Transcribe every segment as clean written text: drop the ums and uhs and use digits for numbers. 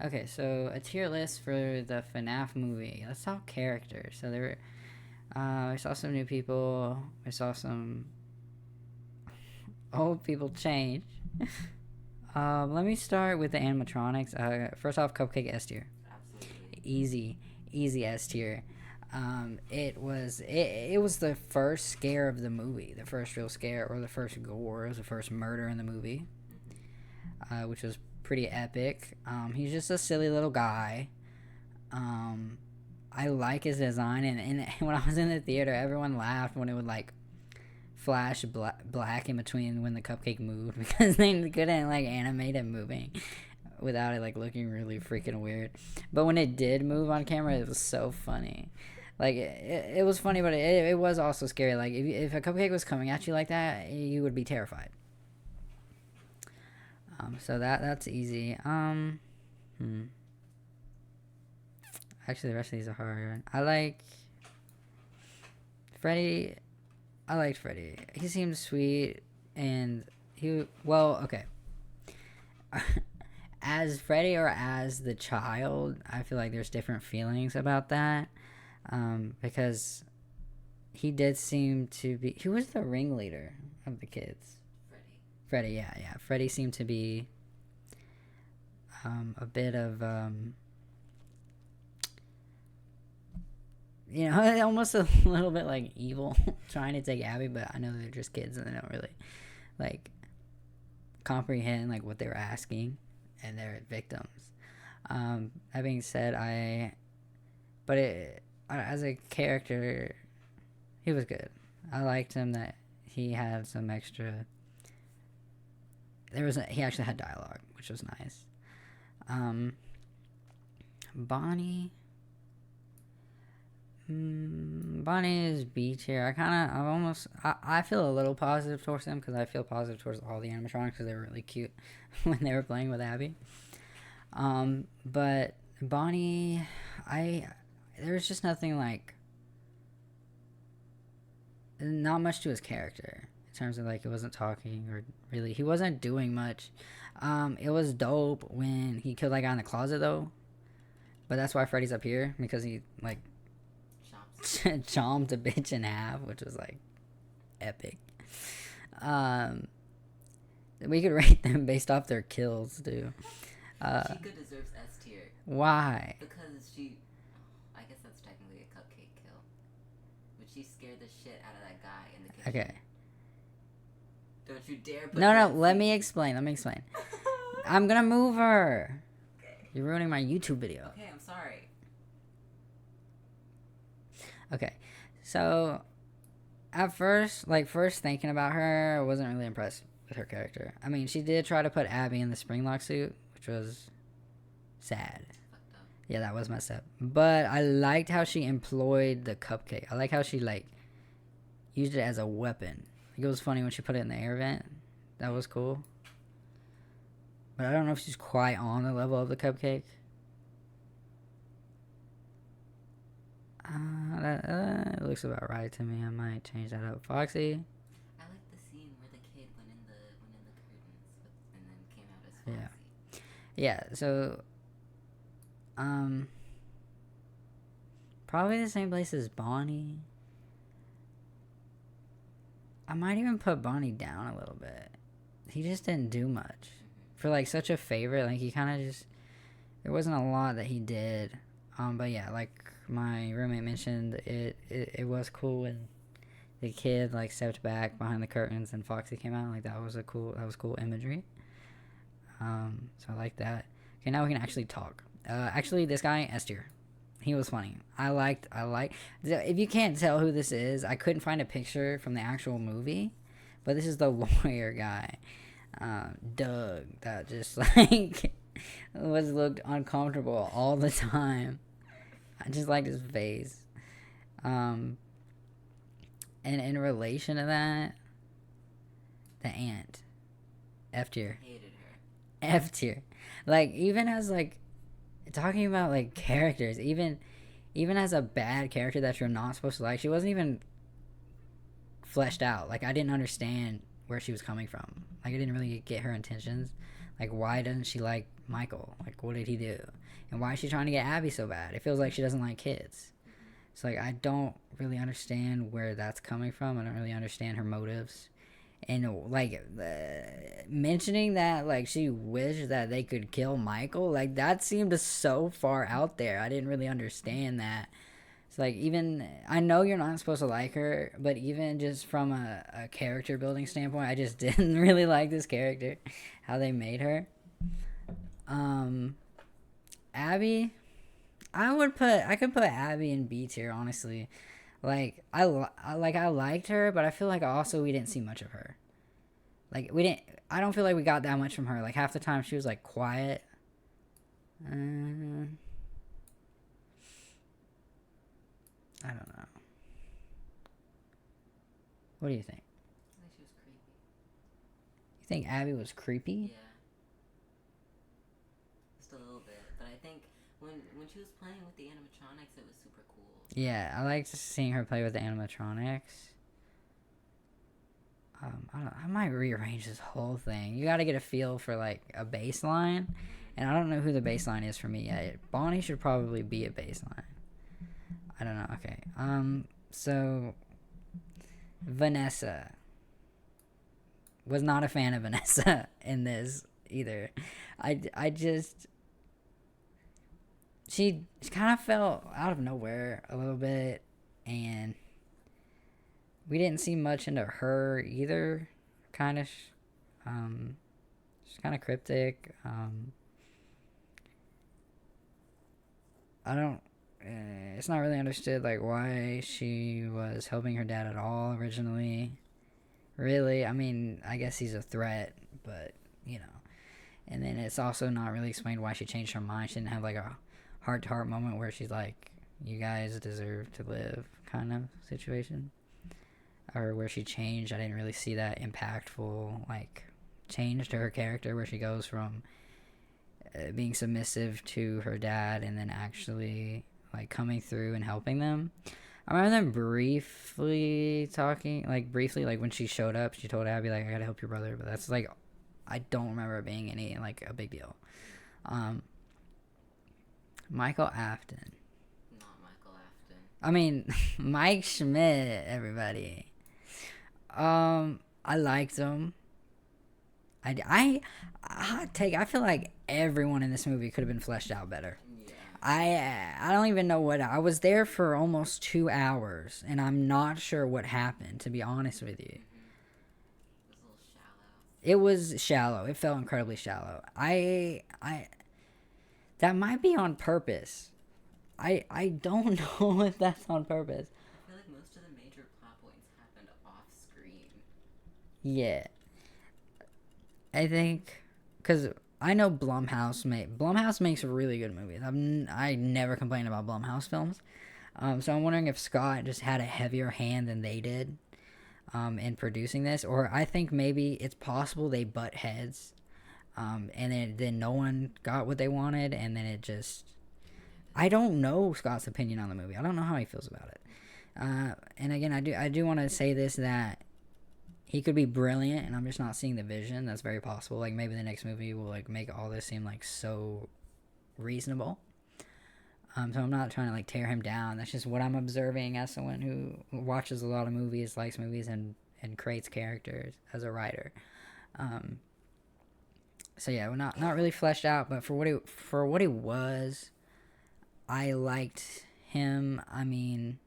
Okay, so a tier list for the FNAF movie. Let's talk characters. So there, we saw some new people. We saw some old people change. Let me start with the animatronics. First off, Cupcake S tier. Absolutely. Easy S tier. It was the first scare of the movie, the first real scare, or the first gore. It was the first murder in the movie, which was pretty epic. He's just a silly little guy. Um, I like his design, and when I was in the theater, everyone laughed when it would like flash black in between when the cupcake moved because they couldn't like animate it moving without it like looking really freaking weird. But when it did move on camera, it was so funny. Like it was funny, but it was also scary. Like if a cupcake was coming at you like that, you would be terrified. So that's easy. Actually, the rest of these are hard. Freddy. I liked Freddy. He seemed sweet, and okay. As Freddy or as the child, I feel like there's different feelings about that. Because he did seem to be. He was the ringleader of the kids. Freddy, yeah. Freddy seemed to be a bit of almost a little bit like evil, trying to take Abby. But I know they're just kids and they don't really like comprehend like what they were asking, and they're victims. That being said, as a character, he was good. I liked him that he had some extra. He actually had dialogue, which was nice. Bonnie. Bonnie is B tier. I feel a little positive towards them because I feel positive towards all the animatronics because they were really cute when they were playing with Abby. But Bonnie, there was just nothing like, not much to his character in terms of like, it wasn't talking or really, he wasn't doing much. It was dope when he killed that guy in the closet though, but that's why Freddy's up here, because he like chomped a bitch in half, which was like epic. We could rate them based off their kills too. Chica deserves S tier. Why? Because I guess that's technically a cupcake kill. But she scared the shit out of that guy in the kitchen. Okay. Don't you dare put No, let me explain. I'm gonna move her. Okay. You're ruining my YouTube video. Okay, I'm sorry. Okay. So, at first thinking about her, I wasn't really impressed with her character. I mean, she did try to put Abby in the Springlock suit, which was sad. Yeah, that was messed up. But I liked how she employed the cupcake. I like how she like used it as a weapon. Like, it was funny when she put it in the air vent. That was cool. But I don't know if she's quite on the level of the cupcake. It looks about right to me. I might change that up. Foxy. I like the scene where the kid went in the curtains and then came out as Foxy. Yeah. So, probably the same place as Bonnie. I might even put Bonnie down a little bit. He just didn't do much. For like such a favorite, like he kind of just, there wasn't a lot that he did. But yeah, like my roommate mentioned, it was cool when the kid like stepped back behind the curtains and Foxy came out. Like that was cool imagery. So I like that. Okay, now we can actually talk. Actually, this guy S tier. He was funny. I like. If you can't tell who this is, I couldn't find a picture from the actual movie, but this is the lawyer guy, Doug. That just like looked uncomfortable all the time. I just liked his face. And in relation to that, the aunt, F tier. Hated her. F tier. Like even as like talking about like characters, even as a bad character that you're not supposed to like, she wasn't even fleshed out. Like I didn't understand where she was coming from. Like I didn't really get her intentions. Like, why doesn't she like Michael? Like, what did he do? And why is she trying to get Abby so bad? It feels like she doesn't like kids. So, like, I don't really understand where that's coming from. I don't really understand her motives. And, like, mentioning that, like, she wished that they could kill Michael, like, that seemed so far out there. I didn't really understand that. It's like, even, I know you're not supposed to like her, but even just from a character building standpoint, I just didn't really like this character, how they made her. Abby, I could put Abby in B tier, honestly. Like, I liked her, but I feel like also we didn't see much of her. Like, I don't feel like we got that much from her. Like, half the time she was, like, quiet. I don't know. What do you think? I think she was creepy. You think Abby was creepy? Yeah. Just a little bit. But I think when she was playing with the animatronics, it was super cool. Yeah, I liked seeing her play with the animatronics. I might rearrange this whole thing. You got to get a feel for, like, a baseline. And I don't know who the baseline is for me yet. Bonnie should probably be a baseline. I don't know. Okay. So Vanessa. Was not a fan of Vanessa in this either. I just she kind of fell out of nowhere a little bit, and we didn't see much into her either. Kind of, she's kind of cryptic. I don't. It's not really understood like why she was helping her dad at all originally. Really, I mean, I guess he's a threat, but you know. And then it's also not really explained why she changed her mind. She didn't have like a heart-to-heart moment where she's like, "You guys deserve to live," kind of situation, or where she changed. I didn't really see that impactful like change to her character where she goes from being submissive to her dad and then actually like coming through and helping them. I remember them briefly talking, like briefly, like when she showed up, she told Abby like, "I gotta help your brother," but that's like, I don't remember it being any like a big deal. Michael Afton. Not Michael Afton. I mean, Mike Schmidt. Everybody. I liked him. Hot take. I feel like everyone in this movie could have been fleshed out better. I don't even know what I was there for almost 2 hours, and I'm not sure what happened. To be honest with you, It was a little shallow. it was shallow. It felt incredibly shallow. That might be on purpose. I don't know if that's on purpose. I feel like most of the major plot points happened off screen. Yeah, I think because I know Blumhouse makes really good movies. I never complain about Blumhouse films. So I'm wondering if Scott just had a heavier hand than they did in producing this, or I think maybe it's possible they butt heads, and then no one got what they wanted, and then it just. I don't know Scott's opinion on the movie. I don't know how he feels about it. And again, I do want to say this that. He could be brilliant, and I'm just not seeing the vision. That's very possible. Like, maybe the next movie will, like, make all this seem, like, so reasonable. So I'm not trying to, like, tear him down. That's just what I'm observing as someone who watches a lot of movies, likes movies, and creates characters as a writer. So, yeah, we're not really fleshed out, but for what he was, I liked him. I mean...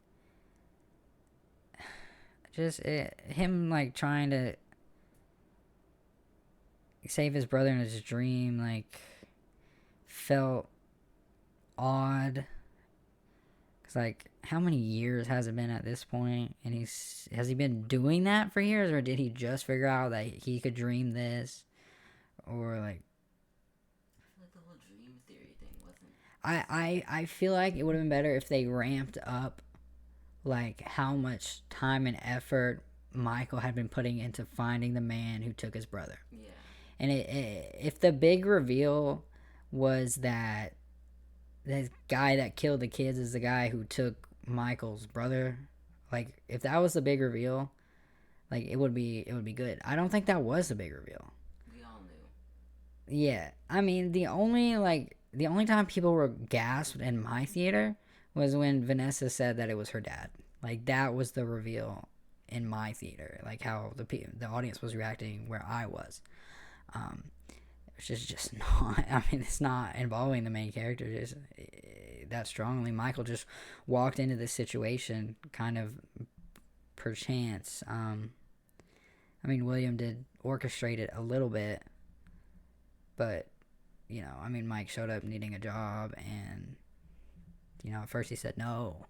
Just him like trying to save his brother in his dream like felt odd. Cause like how many years has it been at this point? And has he been doing that for years, or did he just figure out that he could dream this, or like? I feel like the whole dream theory thing wasn't. I feel like it would have been better if they ramped up like how much time and effort Michael had been putting into finding the man who took his brother. Yeah. And if the big reveal was that the guy that killed the kids is the guy who took Michael's brother, like if that was the big reveal, like it would be good. I don't think that was the big reveal. We all knew. Yeah, I mean the only time people were gasped in my theater was when Vanessa said that it was her dad. Like that was the reveal in my theater. Like how the audience was reacting where I was. Um, which is just not. I mean, it's not involving the main character just that strongly. Michael just walked into this situation kind of perchance. I mean, William did orchestrate it a little bit, but I mean, Mike showed up needing a job, and at first he said no.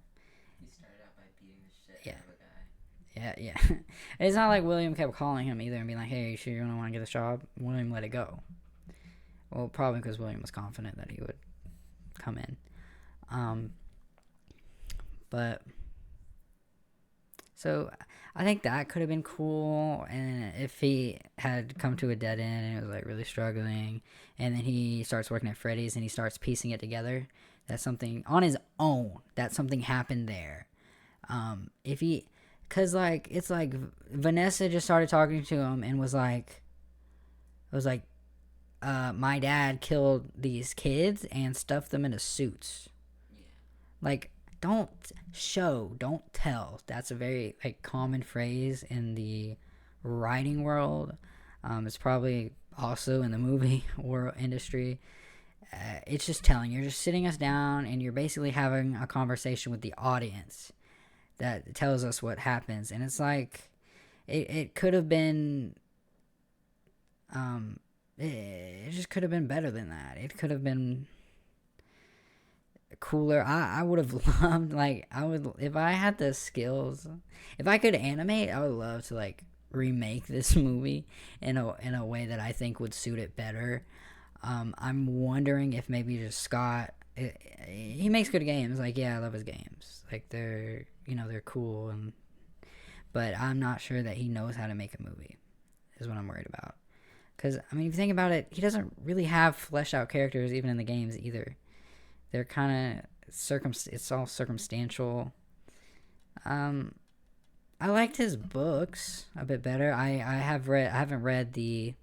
He started out by beating the shit Yeah. out of a guy. Yeah, yeah. It's not like William kept calling him either and being like, "Hey, you sure you don't want to get this job?" William let it go. Well, probably because William was confident that he would come in. But so I think that could have been cool, and if he had come to a dead end and it was like really struggling, and then he starts working at Freddy's and he starts piecing it together, that's something on his own. That something happened there. If he, cause like it's like Vanessa just started talking to him and was like, my dad killed these kids and stuffed them into suits. Yeah. Like, don't don't tell. That's a very like common phrase in the writing world. It's probably also in the movie world industry. It's just telling. You're just sitting us down and you're basically having a conversation with the audience that tells us what happens. And it's like it could have been it just could have been better than that. It could have been cooler. I would have loved, like, I would, if I had the skills, if I could animate, I would love to like remake this movie in a way that I think would suit it better. I'm wondering if maybe just Scott, he makes good games. Like, yeah, I love his games. Like they're cool, but I'm not sure that he knows how to make a movie. Is what I'm worried about. Because I mean, if you think about it, he doesn't really have fleshed out characters even in the games either. They're kind of it's all circumstantial. I liked his books a bit better. I haven't read the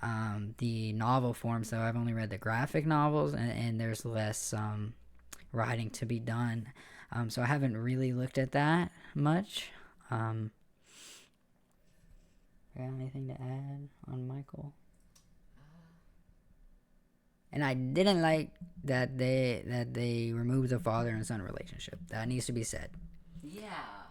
novel form, so I've only read the graphic novels, and there's less writing to be done. So I haven't really looked at that much. Got anything to add on Michael? And I didn't like that they removed the father and son relationship. That needs to be said. Yeah.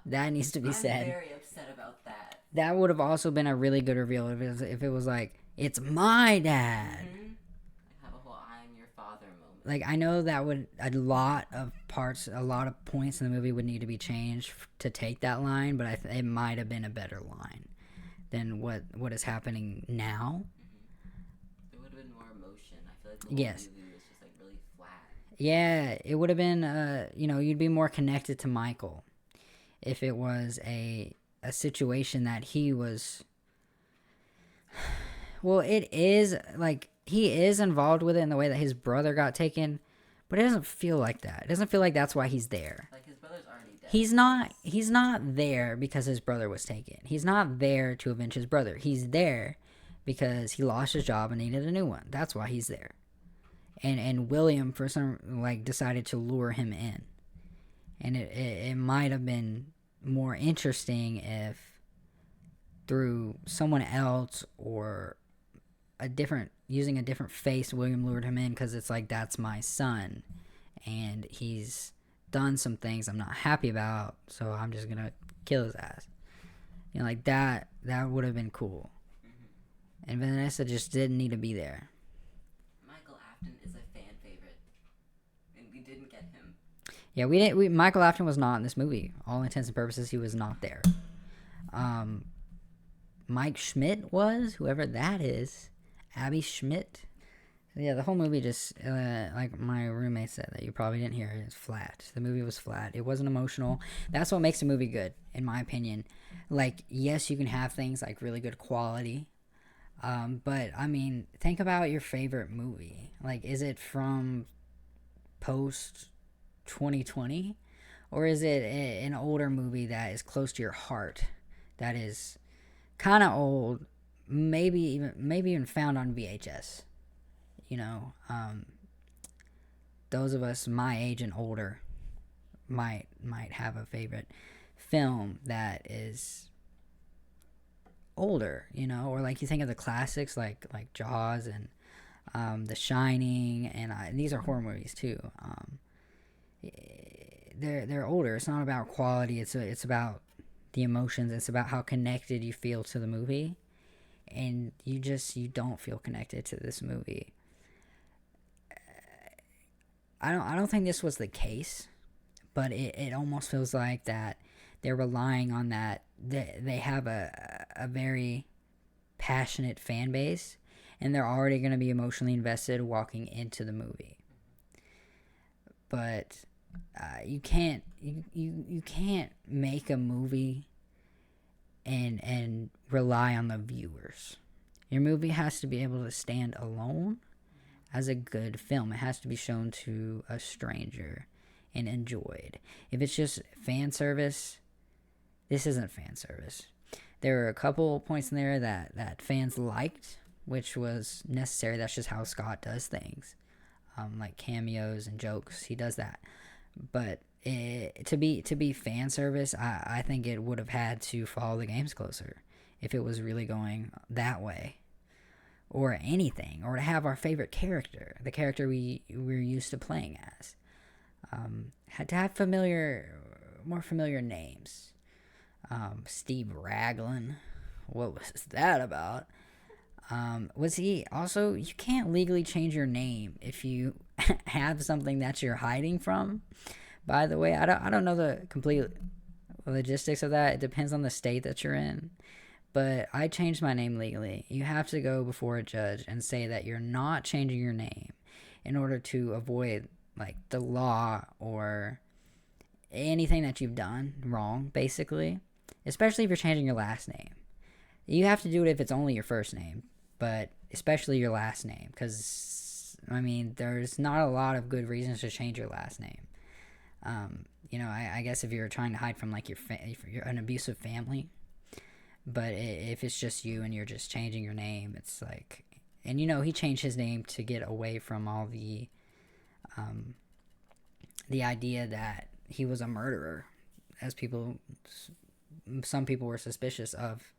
That needs to be said. I'm very upset about that. That would have also been a really good reveal if it was like, it's my dad. Mm-hmm. I have a whole "I'm your father" moment. Like, I know that would a lot of points in the movie would need to be changed to take that line, but it might have been a better line than what is happening now. There would have been more emotion. I feel like the whole movie was just like really flat. Yeah, it would have been you'd be more connected to Michael if it was a situation that he was. Well, it is like he is involved with it in the way that his brother got taken, but it doesn't feel like that. It doesn't feel like that's why he's there. Like his brother's already dead. He's not there because his brother was taken. He's not there to avenge his brother. He's there because he lost his job and needed a new one. That's why he's there. And William for some decided to lure him in. And it might have been more interesting if through someone else or using a different face, William lured him in, because it's like, that's my son and he's done some things I'm not happy about, so I'm just gonna kill his ass. Like that would have been cool. Mm-hmm. And Vanessa just didn't need to be there. Michael Afton is a fan favorite, and we didn't get him. Yeah, we didn't. Michael Afton was not in this movie. All intents and purposes, he was not there. Mike Schmidt was, whoever that is. Abby Schmidt. Yeah, the whole movie just, like my roommate said that you probably didn't hear, it's flat. The movie was flat. It wasn't emotional. That's what makes a movie good, in my opinion. Like, yes, you can have things like really good quality. But, I mean, think about your favorite movie. Like, is it from post 2020? Or is it an older movie that is close to your heart? That is kind of old, maybe even found on VHS. You know, those of us my age and older might have a favorite film that is older, you know, or like you think of the classics like Jaws and The Shining, and these are horror movies too. They're older. It's not about quality. It's about the emotions. It's about how connected you feel to the movie, and you don't feel connected to this movie. I don't think this was the case, but it almost feels like that they're relying on that. They have a very passionate fan base, and they're already going to be emotionally invested walking into the movie. But you can't make a movie and rely on the viewers. Your movie has to be able to stand alone as a good film. It has to be shown to a stranger and enjoyed. If it's just fan service, this isn't fan service. There were a couple points in there that fans liked, which was necessary. That's just how Scott does things. Like cameos and jokes, he does that. But to be fan service, I think it would have had to follow the games closer if it was really going that way, or anything, or to have our favorite character, the character we're used to playing as, had to have more familiar names. Steve Raglan, what was that about? Was he also? You can't legally change your name if you have something that you're hiding from. By the way, I don't know the complete logistics of that. It depends on the state that you're in. But I changed my name legally. You have to go before a judge and say that you're not changing your name in order to avoid like the law or anything that you've done wrong, basically. Especially if you're changing your last name. You have to do it if it's only your first name, but especially your last name, because I mean, there's not a lot of good reasons to change your last name. You know, I guess if you're trying to hide from like if you're an abusive family, but if it's just you and you're just changing your name, it's like, and you know, he changed his name to get away from all the idea that he was a murderer, as some people were suspicious of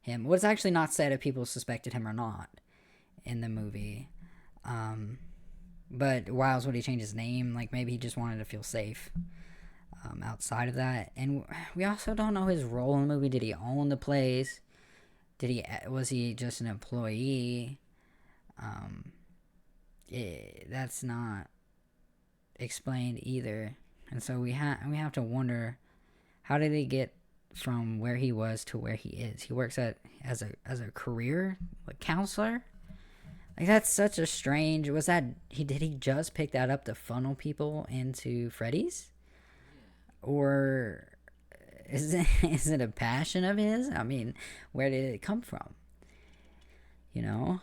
him. Well, it's actually not said if people suspected him or not in the movie. But why else would he change his name? Like, maybe he just wanted to feel safe outside of that. And we also don't know his role in the movie. Did he own the place? Was he just an employee? That's not explained either. And so we have to wonder, how did he get from where he was to where he is? He works as a career counselor. Like, that's such a strange. Did he just pick that up to funnel people into Freddy's, or is it a passion of his? I mean, where did it come from? You know.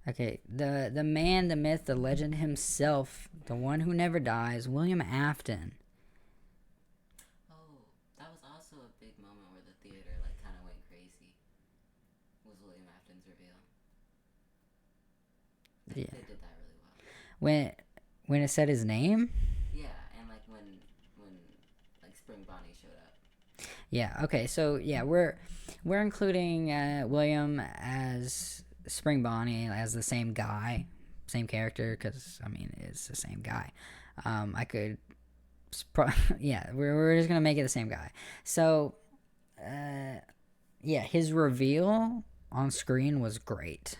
Okay, the man, the myth, the legend himself, the one who never dies, William Afton. Oh, that was also a big moment where the theater kind of went crazy. Was William Afton's reveal? I think they did that really well. When it said his name? Yeah, and when Spring Bonnie showed up. Yeah. Okay. So yeah, we're including William as Spring Bonnie as the same guy, same character, because I mean it's the same guy. Yeah, we're just gonna make it the same guy. So, yeah, his reveal on screen was great.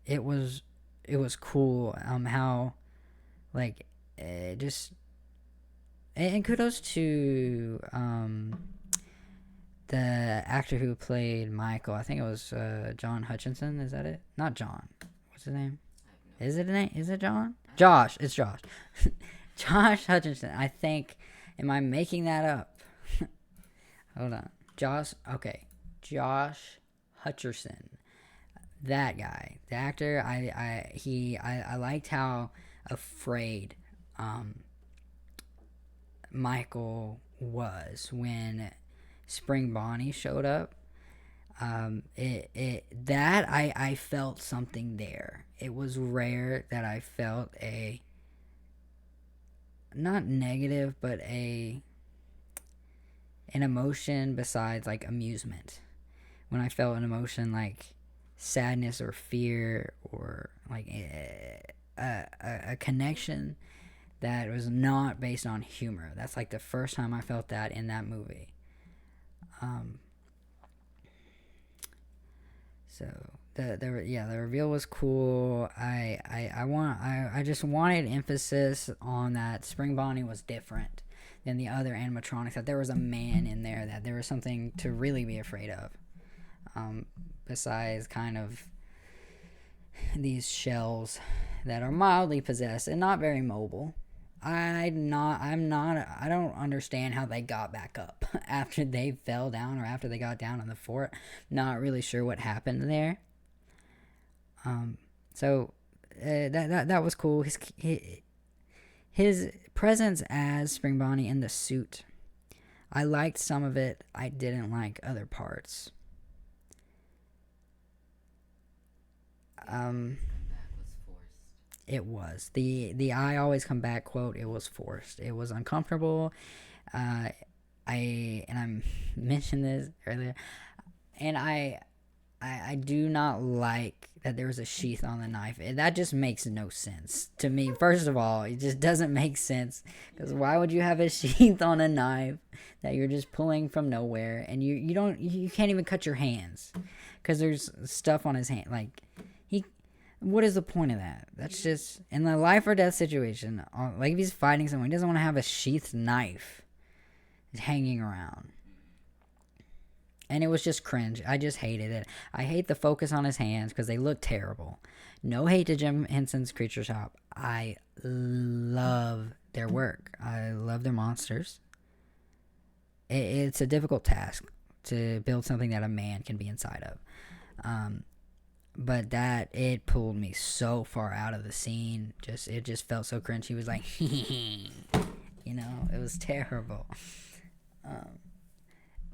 It was cool. How just, and kudos to the actor who played Michael. I think it was John Hutchinson. Is that it? Not John. What's his name? Is it a name? Is it John? Josh. It's Josh. Josh Hutchinson. I think. Am I making that up? Hold on. Josh. Okay. Josh Hutcherson. That guy. The actor. I liked how afraid Michael was when Spring Bonnie showed up, I felt something there. It was rare that I felt a, not negative, but an emotion besides like amusement. When I felt an emotion like sadness or fear or like a connection that was not based on humor. That's like the first time I felt that in that movie. So the reveal was cool. I just wanted emphasis on that Spring Bonnie was different than the other animatronics. That there was a man in there. That there was something to really be afraid of. Besides kind of these shells that are mildly possessed and not very mobile. I don't understand how they got back up after they fell down or after they got down on the fort. Not really sure what happened there. So that was cool. His presence as Spring Bonnie in the suit, I liked some of it. I didn't like other parts. It was the I always come back quote. It was forced. It was uncomfortable. I mentioned this earlier, and I do not like that there was a sheath on the knife. That just makes no sense to me. First of all, it just doesn't make sense, because why would you have a sheath on a knife that you're just pulling from nowhere, and you can't even cut your hands because there's stuff on his hand. Like, what is the point of that? That's just in the life or death situation. Like, if he's fighting someone, he doesn't want to have a sheathed knife hanging around. And it was just cringe. I just hated it. I hate the focus on his hands because they look terrible. No hate to Jim Henson's Creature Shop. I love their work. I love their monsters. It's a difficult task to build something that a man can be inside of. But it pulled me so far out of the scene. It just felt so cringe. He was like, it was terrible.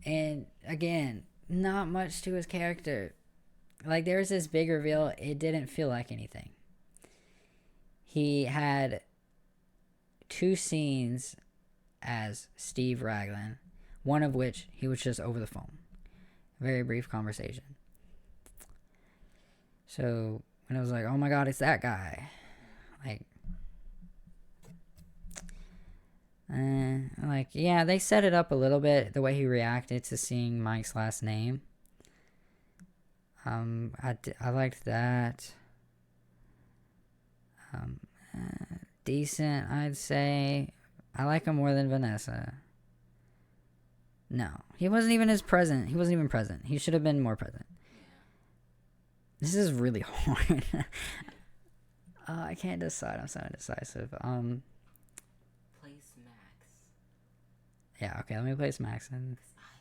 And again, not much to his character. Like, there was this big reveal. It didn't feel like anything. He had 2 scenes as Steve Raglan, one of which he was just over the phone. Very brief conversation. So when I was like, oh my god, it's that guy. Yeah, they set it up a little bit, the way he reacted to seeing Mike's last name. I liked that. Decent, I'd say. I like him more than Vanessa. No, he wasn't even present. He wasn't even present. He should have been more present. This is really hard. I can't decide. I'm so indecisive. Place Max. Yeah, okay, let me place Max and I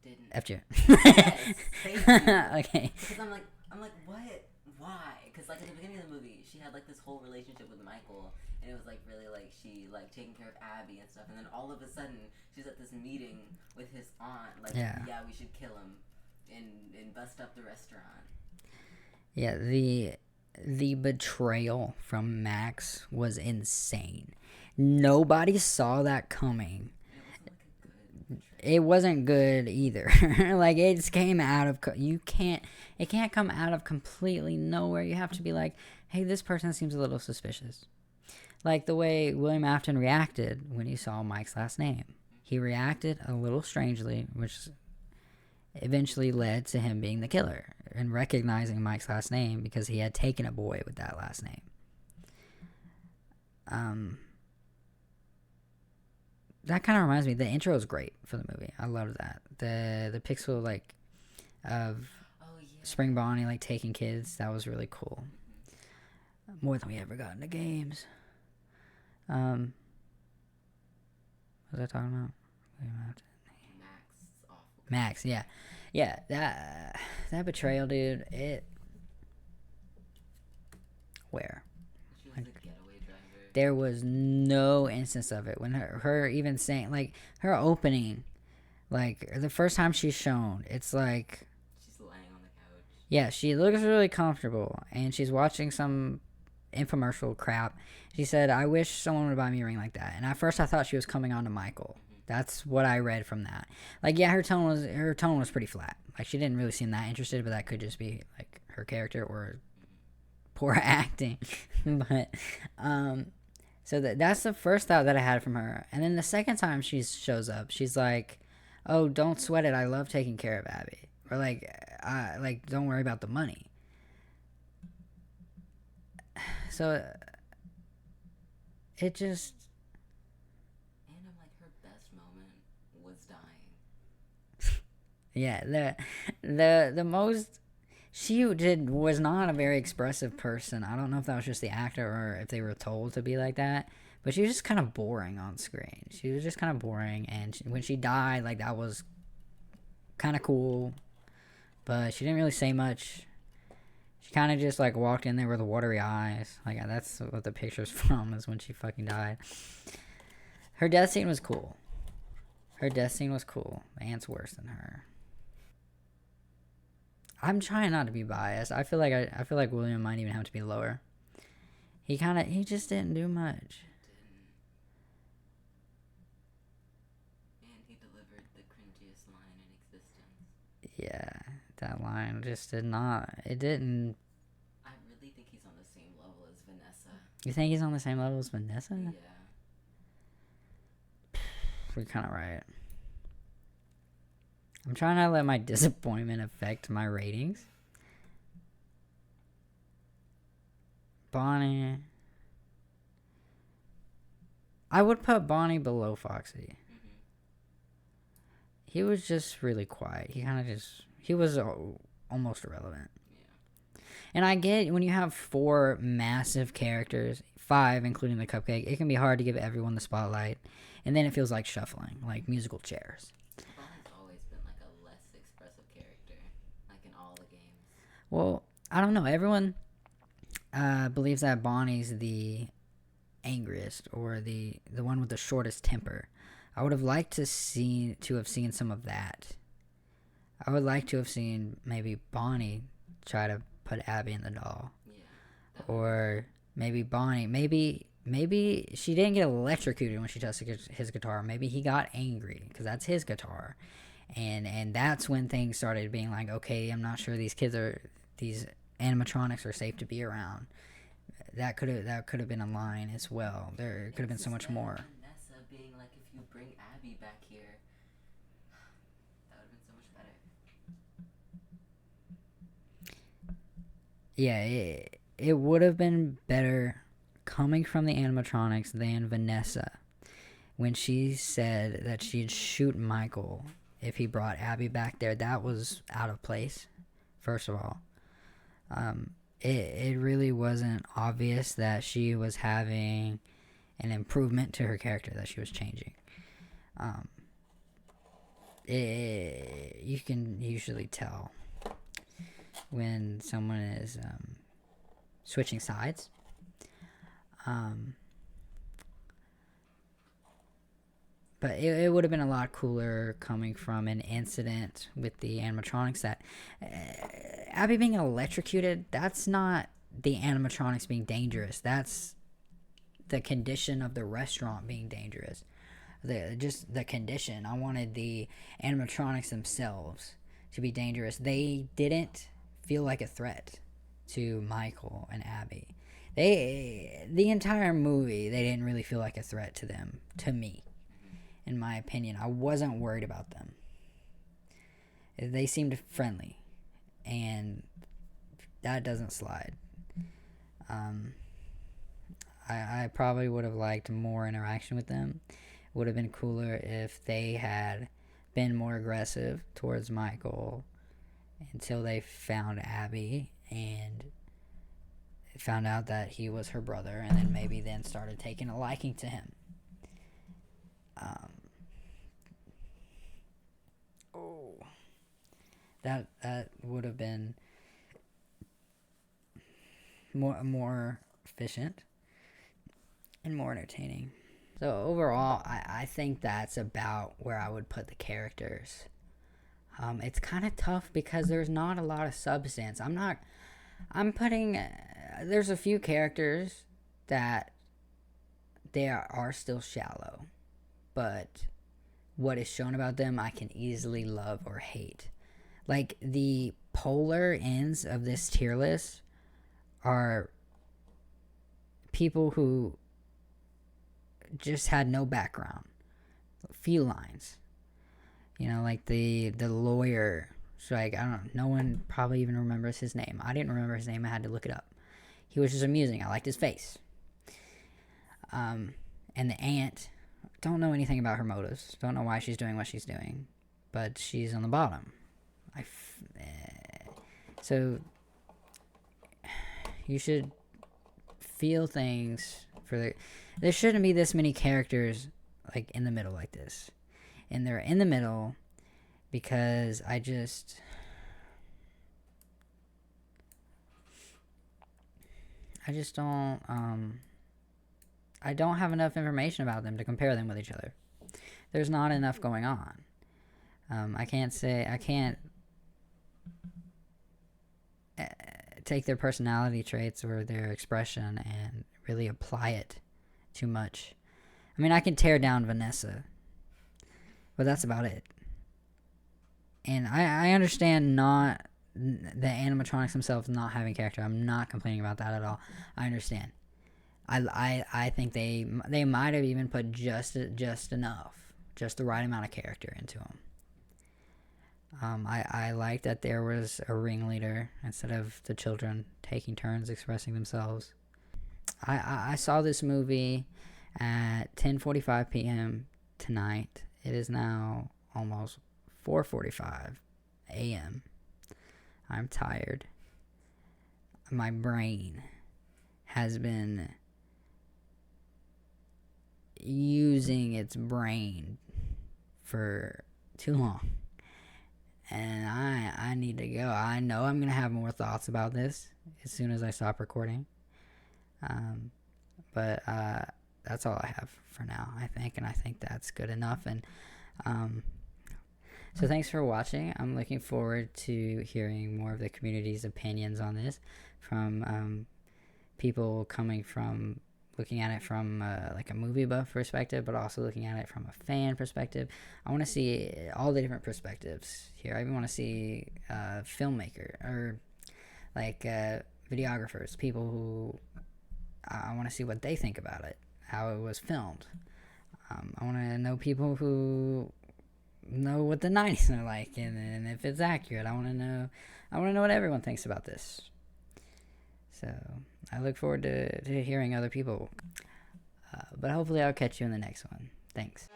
didn't. F you. Yes, thank you. Okay. Because I'm like, what? Why? Because like at the beginning of the movie, she had like this whole relationship with Michael, and it was like really like she like taking care of Abby and stuff, and then all of a sudden she's at this meeting with his aunt, like, yeah we should kill him and bust up the restaurant. Yeah, the betrayal from Max was insane. Nobody saw that coming. It wasn't good either. Like, it just came out of it can't come out of completely nowhere. You have to be like, hey, this person seems a little suspicious. Like the way William Afton reacted when he saw Mike's last name. He reacted a little strangely, which eventually led to him being the killer and recognizing Mike's last name because he had taken a boy with that last name. That kind of reminds me, the intro is great for the movie. I love that. The pixel of Spring Bonnie taking kids, that was really cool. More than we ever got in the games. What was I talking about? Max, yeah. Yeah, that betrayal, dude, where? She was the getaway driver. There was no instance of it when her even saying, her opening Like the first time she's shown, it's like, She's laying on the couch. yeah, she looks really comfortable, and she's watching some infomercial crap. She said, "I wish someone would buy me a ring like that." And at first, I thought she was coming on to Michael. That's what I read from that. Like, yeah, her tone was pretty flat. Like, she didn't really seem that interested, but that could just be like her character or poor acting. But so that's the first thought that I had from her. And then the second time she shows up, she's like, "Oh, don't sweat it. I love taking care of Abby." Or like, don't worry about the money. So it just, And I'm like, her best moment was dying. yeah, the most she did was not a very expressive person. I don't know if that was just the actor or if they were told to be like that. But she was just kind of boring on screen. She was just kind of boring, and when she died, like that was kind of cool. But she didn't really say much. She kind of just like walked in there with watery eyes. Like that's what the picture's from, is when she fucking died. Her death scene was cool. Her death scene was cool. Ant's worse than her. I'm trying not to be biased. I feel like William might even have to be lower. He just didn't do much. Didn't. And he delivered the cringiest line in existence. Yeah, that line just did not. It didn't. I really think he's on the same level as Vanessa. You think he's on the same level as Vanessa? Yeah. We're kind of right. I'm trying not to let my disappointment affect my ratings. Bonnie. I would put Bonnie below Foxy. He was just really quiet. He was almost irrelevant. Yeah. And I get when you have 4 massive characters, 5 including the cupcake, it can be hard to give everyone the spotlight. And then it feels like shuffling, like musical chairs. Bonnie's always been like a less expressive character, like in all the games. Well, I don't know. Everyone believes that Bonnie's the angriest or the one with the shortest temper. I would have liked to have seen some of that. I would like to have seen maybe Bonnie try to put Abby in the doll. Yeah. Or maybe Bonnie, maybe she didn't get electrocuted when she touched his guitar. Maybe he got angry because that's his guitar, and that's when things started being like, okay, I'm not sure these animatronics are safe to be around. That could have been a line as well. There could have been so much more. Vanessa being like, if you bring Abby back here, that would have been so much better. Yeah, it would have been better coming from the animatronics than Vanessa when she said that she'd shoot Michael if he brought Abby back there. That was out of place, first of all. It really wasn't obvious that she was having an improvement to her character, that she was changing. You can usually tell when someone is switching sides. But it would have been a lot cooler coming from an incident with the animatronics that Abby being electrocuted, that's not the animatronics being dangerous. That's the condition of the restaurant being dangerous. Just the condition. I wanted the animatronics themselves to be dangerous. They didn't feel like a threat to Michael and Abby. The entire movie, they didn't really feel like a threat to them, to me. In my opinion, I wasn't worried about them. They seemed friendly, and that doesn't slide. I probably would have liked more interaction with them. Would have been cooler if they had been more aggressive towards Michael until they found Abby and found out that he was her brother, and then maybe then started taking a liking to him. That would have been more efficient and more entertaining. So overall, I think that's about where I would put the characters. It's kind of tough because there's not a lot of substance. I'm putting, there's a few characters that they are still shallow, but what is shown about them I can easily love or hate. Like the polar ends of this tier list are people who just had no background, few lines. You know, like the lawyer. So like I don't know, no one probably even remembers his name. I didn't remember his name. I had to look it up. He was just amusing. I liked his face. And the aunt, don't know anything about her motives. Don't know why she's doing what she's doing, but she's on the bottom. So you should feel things for the. There shouldn't be this many characters like in the middle like this, and they're in the middle because I just don't I don't have enough information about them to compare them with each other. There's not enough going on. I can't take their personality traits or their expression and really apply it too much. I mean, I can tear down Vanessa, but that's about it. And I understand not the animatronics themselves not having character. I'm not complaining about that at all. I understand. I think they might have even put just enough, just the right amount of character into them. I like that there was a ringleader instead of the children taking turns expressing themselves. I saw this movie at 10:45 p.m. tonight. It is now almost 4:45 a.m. I'm tired. My brain has been using its brain for too long. And I need to go. I know I'm going to have more thoughts about this as soon as I stop recording. But that's all I have for now, I think. And I think that's good enough. And so thanks for watching. I'm looking forward to hearing more of the community's opinions on this from people coming from looking at it from like a movie buff perspective, but also looking at it from a fan perspective. I want to see all the different perspectives here. I even want to see filmmaker or like videographers, people who I want to see what they think about it, how it was filmed. I want to know people who know what the 90s are like, and if it's accurate. I want to know what everyone thinks about this. So I look forward to hearing other people. But hopefully I'll catch you in the next one. Thanks.